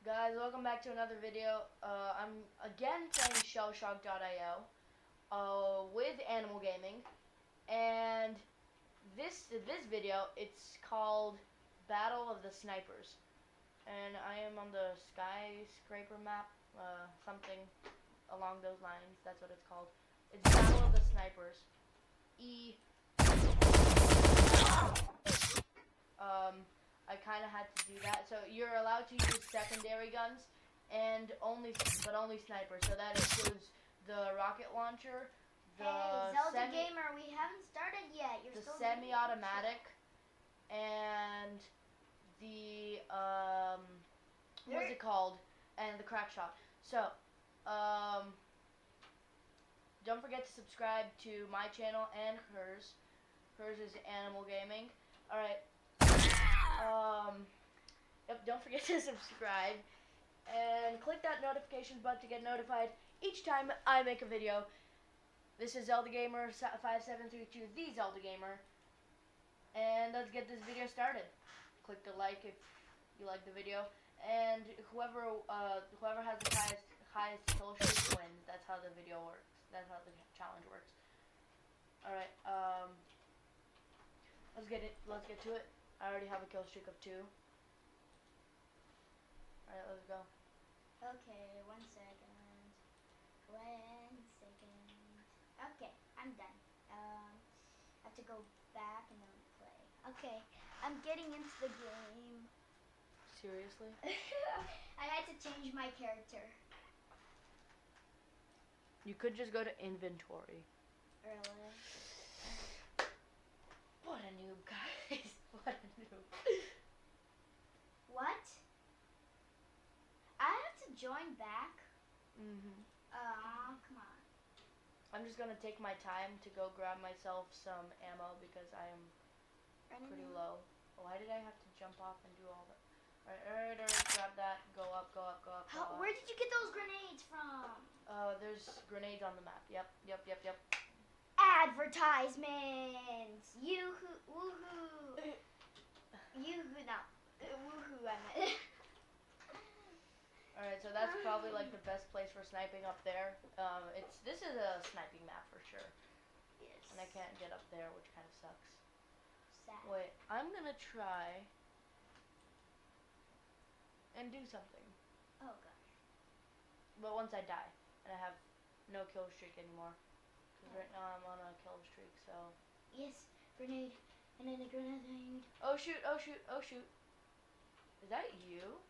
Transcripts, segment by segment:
Guys, welcome back to another video. I'm again playing Shellshock.io with Animal Gaming, and this video it's called Battle of the Snipers, and I am on the skyscraper map, something along those lines. That's what it's called. It's Battle of the Snipers. I kind of had to do that. So you're allowed to use secondary guns, and only snipers. So that includes the rocket launcher, the hey, Zelda Gamer, we haven't started yet. You're the still semi-automatic, and the what's it called? And the crack shot. So don't forget to subscribe to my channel and hers. Hers is Animal Gaming. All right. Yep, don't forget to subscribe and click that notification button to get notified each time I make a video. This is Zelda Gamer 5732, the Zelda Gamer, and let's get this video started. Click the like if you like the video, and whoever has the highest kill streak wins. That's how the video works. That's how the challenge works. All right, let's get to it. I already have a kill streak of 2. Alright, let's go. Okay, 1 second. 1 second. Okay, I'm done. I have to go back and then play. Okay, I'm getting into the game. Seriously? I had to change my character. You could just go to inventory. Really? What a noob, guys. What a noob. What? I have to join back? Come on. I'm just gonna take my time to go grab myself some ammo because I am pretty low. Why did I have to jump off and do all that? Alright, grab that. Go up. Where did you get those grenades from? There's grenades on the map. Yep. Advertisements! Woohoo! Yoo-hoo, no. Woohoo, I meant. Alright, so that's probably like the best place for sniping up there. This is a sniping map for sure. Yes. And I can't get up there, which kind of sucks. Sad. Wait, I'm gonna try and do something. Oh gosh. But once I die, and I have no kill streak anymore. Because right now I'm on a kill streak, so. Yes, grenade. And then a grenade. Oh shoot. Is that you?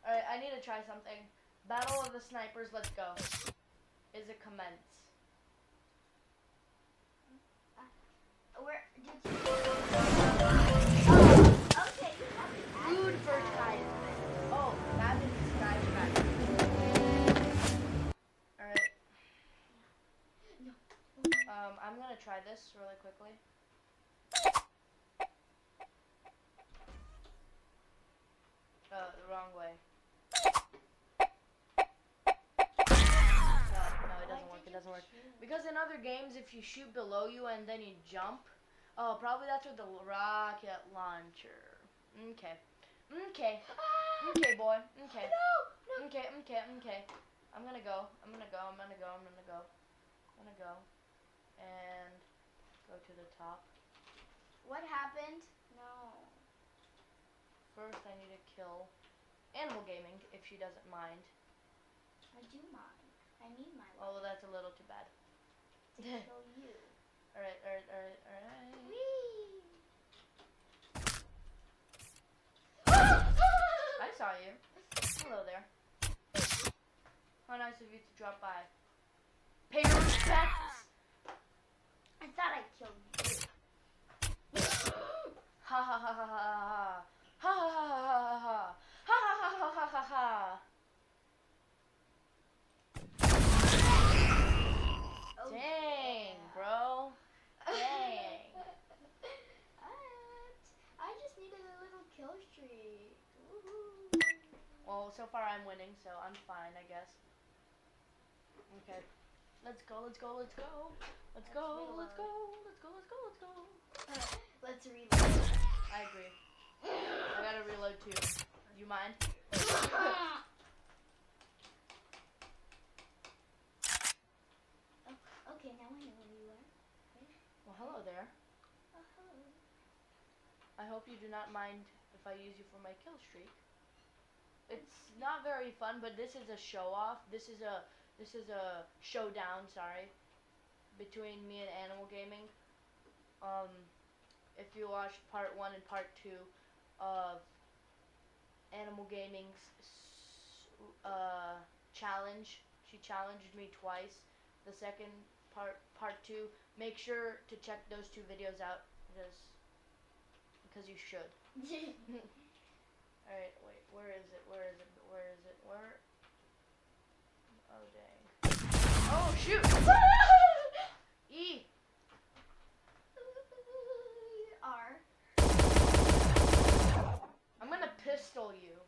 Alright, I need to try something. Battle of the Snipers, let's go. Is it commence? Where did you... okay. Food advertisement. Oh, that is Skytrack. Alright. No. I'm gonna try this really quickly. The wrong way. No, it doesn't work. Because in other games, if you shoot below you and then you jump, probably that's with the rocket launcher. Okay, boy. Okay. No. Okay. I'm gonna go. And go to the top. What happened? No. First, I need to kill Animal Gaming if she doesn't mind. I do mind. I need my life. Oh, well, that's a little too bad. To kill you. Alright. Whee! I saw you. Hello there. How nice of you to drop by. Pay your respects! I thought I killed you. Ha ha ha ha ha ha. Ha ha ha ha ha ha. Ha ha ha ha ha ha ha. Oh, Dang, yeah. bro. Dang. I just needed a little kill streak. Woohoo. Well, so far I'm winning, so I'm fine, I guess. Okay. Let's go. Let's go. Let's go. Let's Let's go. reload. Let's go. Let's go. Let's go. Let's go. Let's reload. I agree. I gotta reload too. You mind? Okay, now I know where you are. Well, hello there. Oh, hello. I hope you do not mind if I use you for my kill streak. It's not very fun, but this is a show off. This is a showdown, sorry, between me and Animal Gaming. If you watched part 1 and part 2 of Animal Gaming's challenge, she challenged me twice. The second part 2, make sure to check those 2 videos out because you should. Alright, wait, where is it? Where? Oh, dang. Oh, shoot! E! R. I'm gonna pistol you.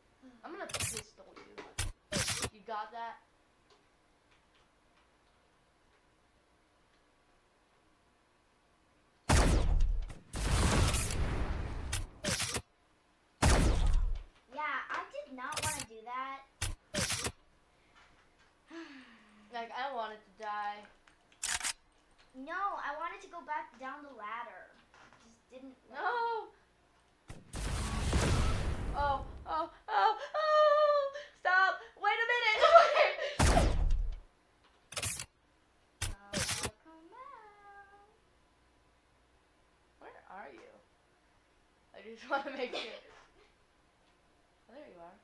You got that? Yeah, I did not want to do that. Like, I wanted to die. No, I wanted to go back down the ladder. Just didn't. No! Oh! Stop! Wait a minute! Come out. Where are you? I just want to make sure. Oh, there you are.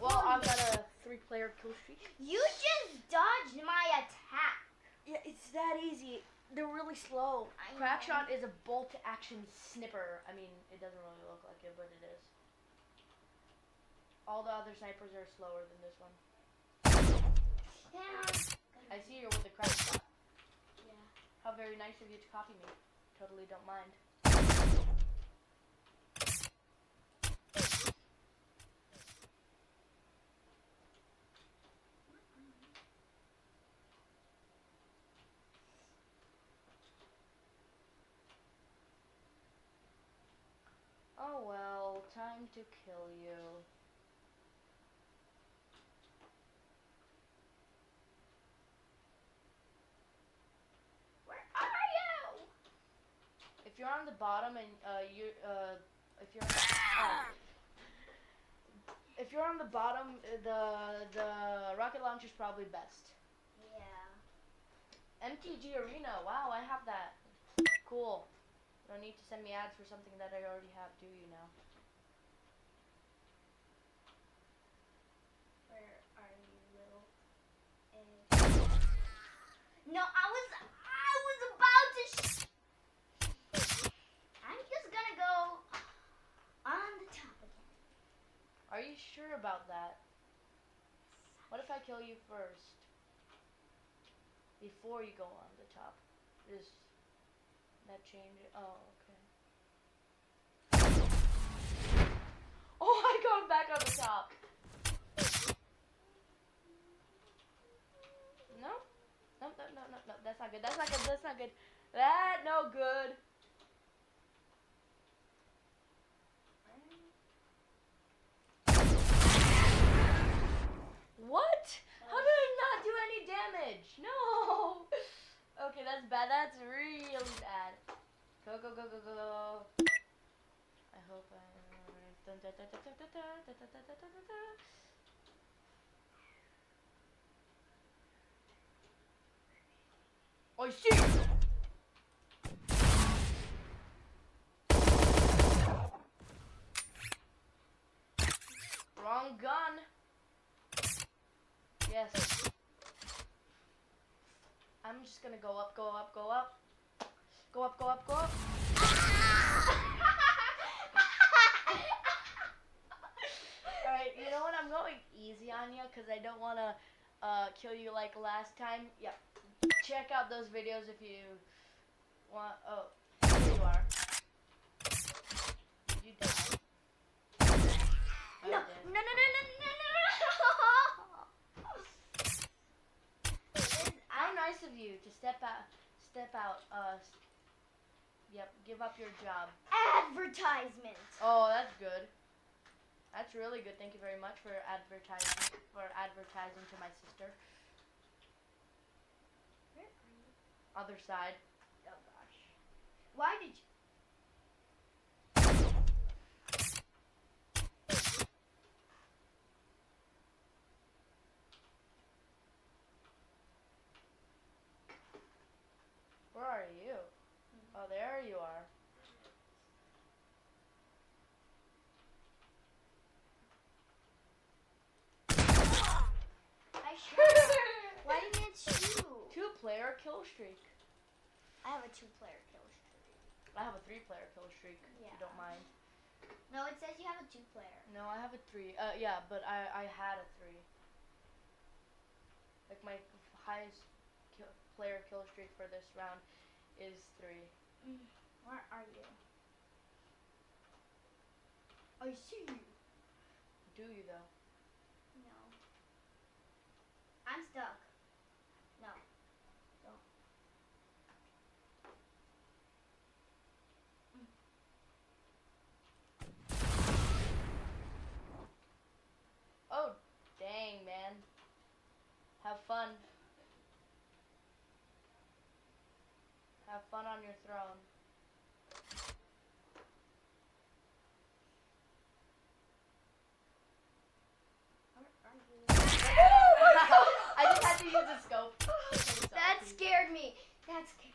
Well, I've got a 3-player kill streak. You just dodged my attack. Yeah, it's that easy. They're really slow. I know. Crackshot is a bolt-action snipper. I mean, it doesn't really look like it, but it is. All the other snipers are slower than this one. Yeah. I see you're with the Crackshot. Yeah. How very nice of you to copy me. Totally don't mind. Oh well, time to kill you. Where are you? If you're on the bottom and if you're on the bottom, the rocket launcher's probably best. Yeah. MTG Arena, wow, I have that. Cool. You don't need to send me ads for something that I already have, do you now? Where are you, little egg? No, I was about to. I'm just gonna go on the top again. Are you sure about that? What if I kill you first? Before you go on the top. Just that change it. Oh, okay. Oh, I got back on the top. No? No, that's not good. That's not good. That no good. What? How did I not do any damage? No. Okay, that's bad. That's really bad. Go. I hope I. I see. Wrong gun. Yes. I'm just gonna go up. Alright, you know what? I'm going easy on you because I don't want to kill you like last time. Yeah. Check out those videos if you want. Oh, there you are. Did you die? No. step out. Yep, give up your job. Advertisement. Oh, that's good. That's really good. Thank you very much for advertising to my sister. Where are you? Other side. Oh gosh. Why did you? Where are you? Oh, there you are. I shot. Why didn't it shoot? 2-player kill streak. I have a 2-player kill streak. I have a 3-player kill streak. If Yeah. you don't mind. No, it says you have a 2-player. No, I have a 3. Yeah, but I had a 3. Like my highest player kill streak for this round is 3. Where are you? I see you. Do you though? No. I'm stuck. No. Don't. Oh, dang, man. Have fun. Have fun on your throne. Where are you? I just had to use the scope. That scared me. That scared.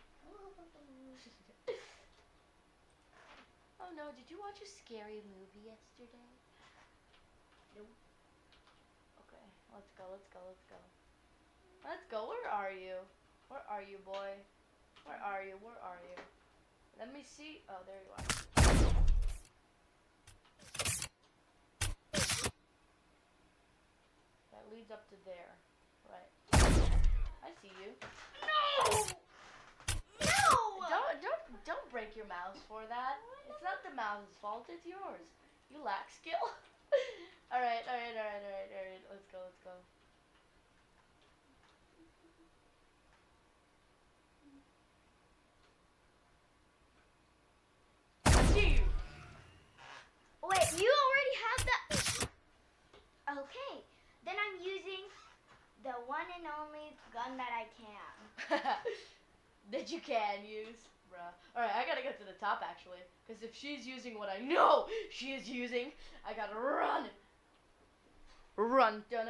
Oh no, did you watch a scary movie yesterday? Nope. Okay, let's go. Let's go, where are you? Where are you, boy? Where are you? Let me see. Oh, there you are. That leads up to there. Right. I see you. No! Don't break your mouse for that. It's not the mouse's fault, it's yours. You lack skill. Alright. Let's go. I see you. Wait, you already have that. Okay, then I'm using the one and only gun that I can. That you can use, bruh. Alright, I gotta get to the top actually. Because if she's using what I know she is using, I gotta run. Run. Thank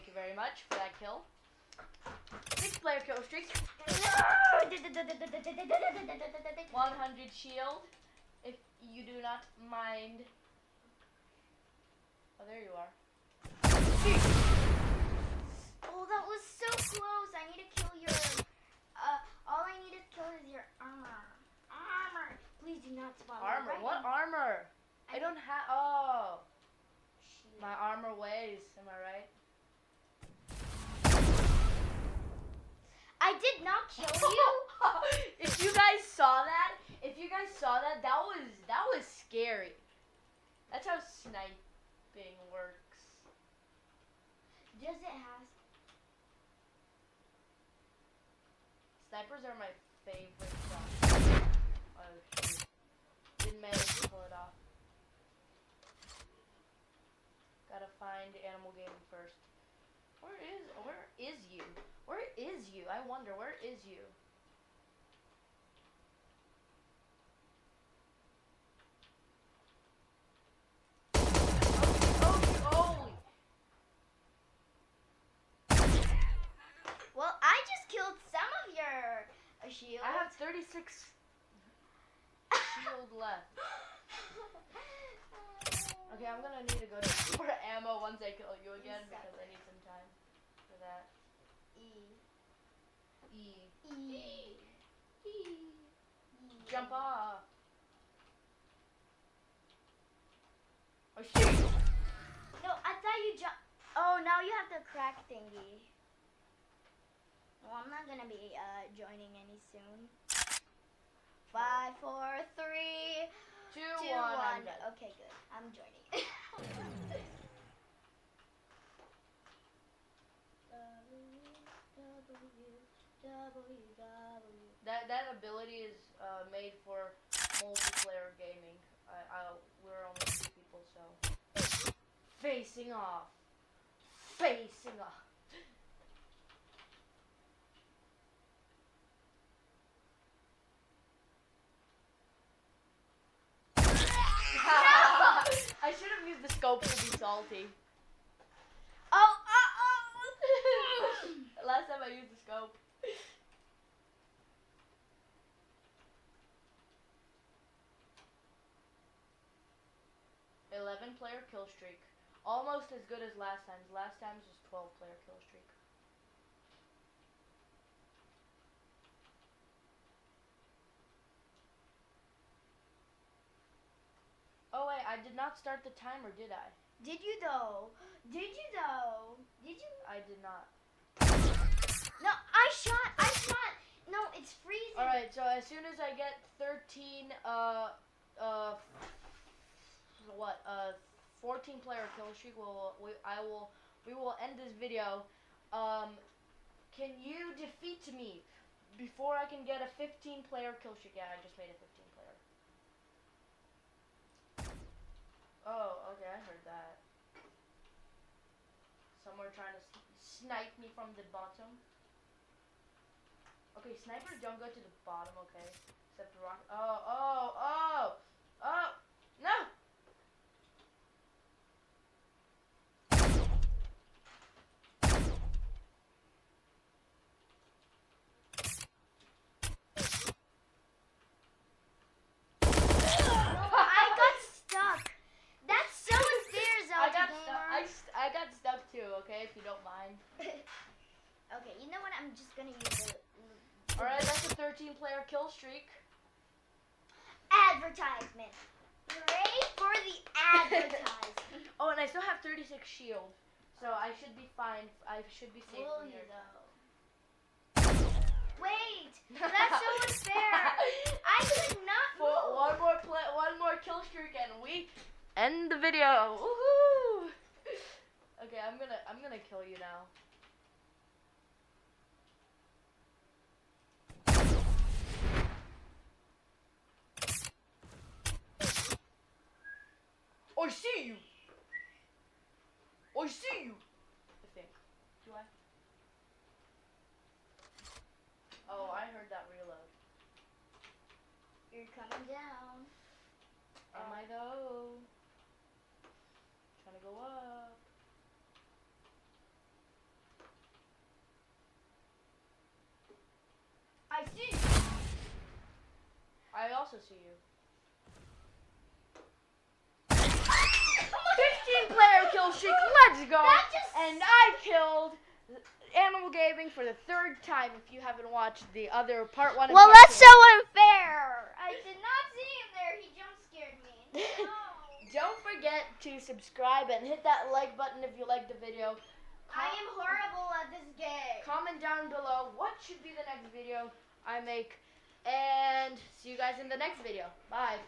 you very much for that kill. 6-player kill streak. 100 shield. If you do not mind. Oh, there you are. Oh, that was so close. I need to kill your. All I need to kill is your armor. Armor. Please do not spawn. Armor? Right What in- armor? I don't have. Oh. Shield. My armor weighs. Am I right? I did not kill you. If you guys saw that, that was scary. That's how sniping works. Does it have? Snipers are my favorite shot. Oh shoot. Didn't manage to pull it off. Gotta find Animal Gaming first. Where is you? Where is you? I wonder, where is you? Oh. Well, I just killed some of your shield. I have 36 shield left. Okay, I'm gonna need to go for ammo once I kill you again because I need some time for that. E. Jump off. Oh shoot! No, I thought you jump. Oh, now you have the crack thingy. Well, I'm not gonna be joining any soon. 5, 4, 3, 2, 2, 1. 1. I'm done. Okay, good. I'm joining. That ability is made for multiplayer gaming. We're only 2 people, so facing off. Facing off. I should have used the scope to be salty. Oh. Last time I used the scope. 11-player kill streak. Almost as good as last time's. Last time's was 12-player kill streak. Oh wait, I did not start the timer, did I? Did you though? Did you though? Did you? I did not. No, I shot. No, it's freezing. All right, so as soon as I get 13, 14-player kill streak, we will end this video. Can you defeat me before I can get a 15-player kill streak? Yeah, I just made a 15-player. Oh, okay, I heard that. Someone trying to snipe me from the bottom. Okay, snipers don't go to the bottom, okay? Except rock. Oh, no! I got stuck. That's so unfair, Zelda Gamer. I got stuck too, okay, if you don't mind. Okay, you know what? I'm just gonna use it. Alright, that's a 13-player kill streak. Advertisement. Hooray for the advertisement. Oh, and I still have 36 shield, so I should be fine. I should be safe Will from you here. though? Wait, that's so unfair. I could not move. One more kill streak, and we end the video. Woohoo! Okay, I'm gonna kill you now. I see you. I see you. I think. Do I? Oh, I heard that reload. You're coming down. Am I though? Trying to go up. I see. I also see you. 15-player kill streak. Let's go. And I killed Animal Gaming for the 3rd time. If you haven't watched the other part 1 and Well, part that's 2. so unfair. I did not see him there. He jump scared me. No. Don't forget to subscribe and hit that like button if you liked the video. I am horrible at this game. Comment down below what should be the next video I make. And see you guys in the next video. Bye.